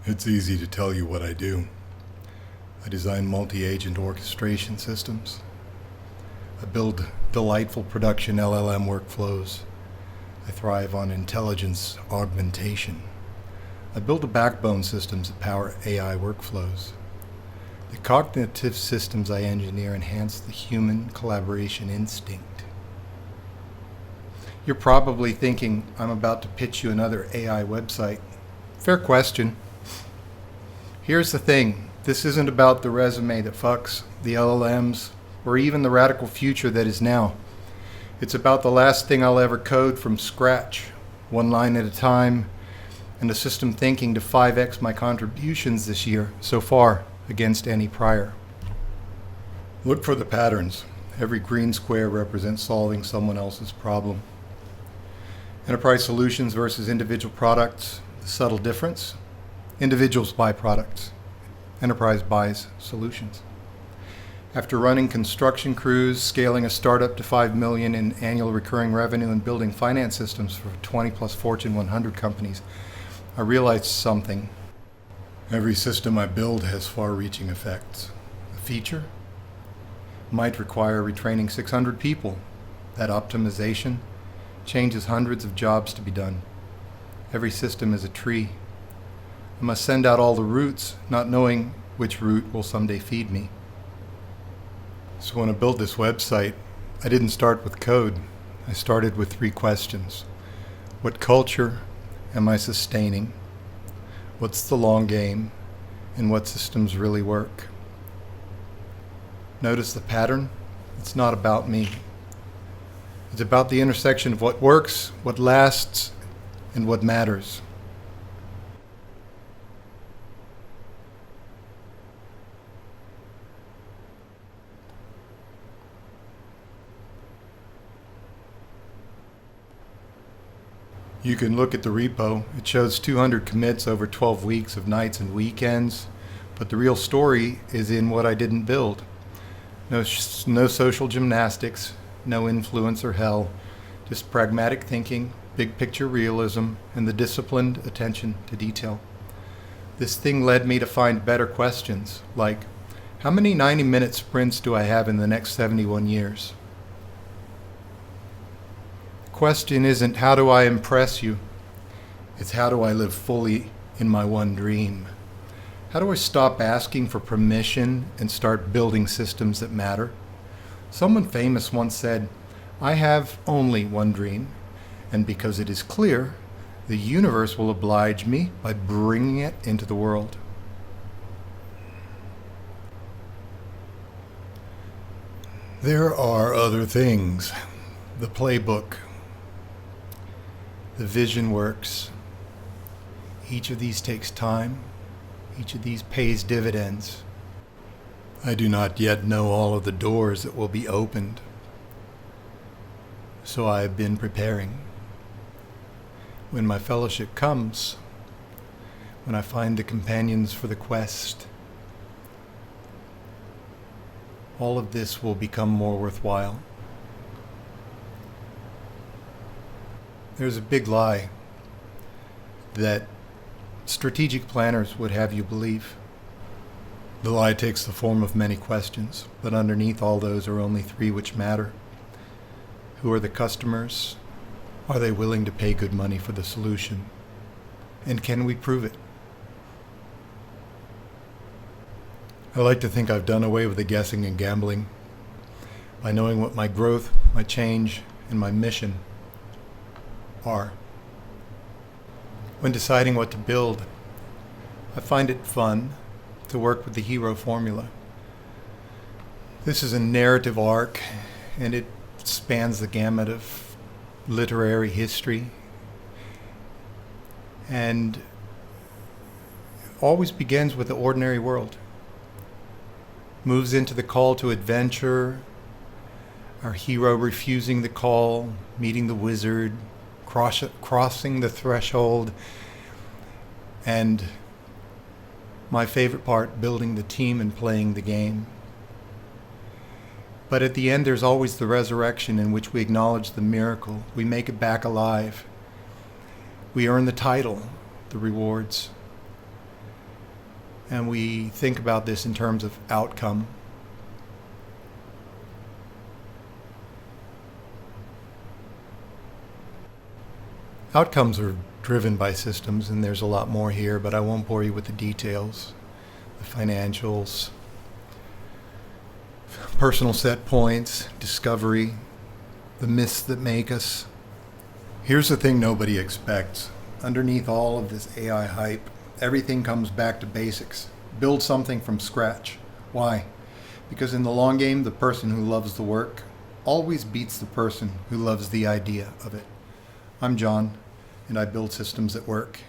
It's easy to tell you what I do. I design multi-agent orchestration systems. I build delightful production LLM workflows. I thrive on intelligence augmentation. I build the backbone systems that power AI workflows. The cognitive systems I engineer enhance the human collaboration instinct. You're probably thinking I'm about to pitch you another AI website. Fair question. Here's the thing. This isn't about the resume that fucks, the LLMs, or even the radical future that is now. It's about the last thing I'll ever code from scratch, one line at a time, and a system thinking to 5x my contributions this year so far against any prior. Look for the patterns. Every green square represents solving someone else's problem. Enterprise solutions versus individual products, the subtle difference. Individuals buy products. Enterprise buys solutions. After running construction crews, scaling a startup to $5 million in annual recurring revenue, and building finance systems for 20 plus Fortune 100 companies, I realized something. Every system I build has far-reaching effects. A feature might require retraining 600 people. That optimization changes hundreds of jobs to be done. Every system is a tree. I must send out all the roots, not knowing which root will someday feed me. So when I built this website, I didn't start with code. I started with 3 questions. What culture am I sustaining? What's the long game? And what systems really work? Notice the pattern? It's not about me. It's about the intersection of what works, what lasts, and what matters. You can look at the repo. It shows 200 commits over 12 weeks of nights and weekends, but the real story is in what I didn't build. No social gymnastics, no influencer hell, just pragmatic thinking, big picture realism, and the disciplined attention to detail. This thing led me to find better questions, like, how many 90-minute sprints do I have in the next 71 years? Question isn't how do I impress you, it's how do I live fully in my one dream? How do I stop asking for permission and start building systems that matter? Someone famous once said, I have only one dream, and because it is clear, the universe will oblige me by bringing it into the world. There are other things. The playbook. The vision works. Each of these takes time. Each of these pays dividends. I do not yet know all of the doors that will be opened. So I have been preparing. When my fellowship comes, when I find the companions for the quest, all of this will become more worthwhile. There's a big lie that strategic planners would have you believe. The lie takes the form of many questions, but underneath all those are only 3 which matter. Who are the customers? Are they willing to pay good money for the solution? And can we prove it? I like to think I've done away with the guessing and gambling by knowing what my growth, my change, and my mission are. When deciding what to build, I find it fun to work with the hero formula. This is a narrative arc, and it spans the gamut of literary history, and always begins with the ordinary world. Moves into the call to adventure, our hero refusing the call, meeting the wizard, crossing the threshold, and my favorite part, building the team and playing the game. But at the end, there's always the resurrection in which we acknowledge the miracle. We make it back alive. We earn the title, the rewards. and we think about this in terms of outcome. Outcomes are driven by systems, and there's a lot more here, but I won't bore you with the details. The financials, personal set points, discovery, the myths that make us. Here's the thing nobody expects. Underneath all of this AI hype, everything comes back to basics. Build something from scratch. Why? Because in the long game, the person who loves the work always beats the person who loves the idea of it. I'm John, and I build systems that work.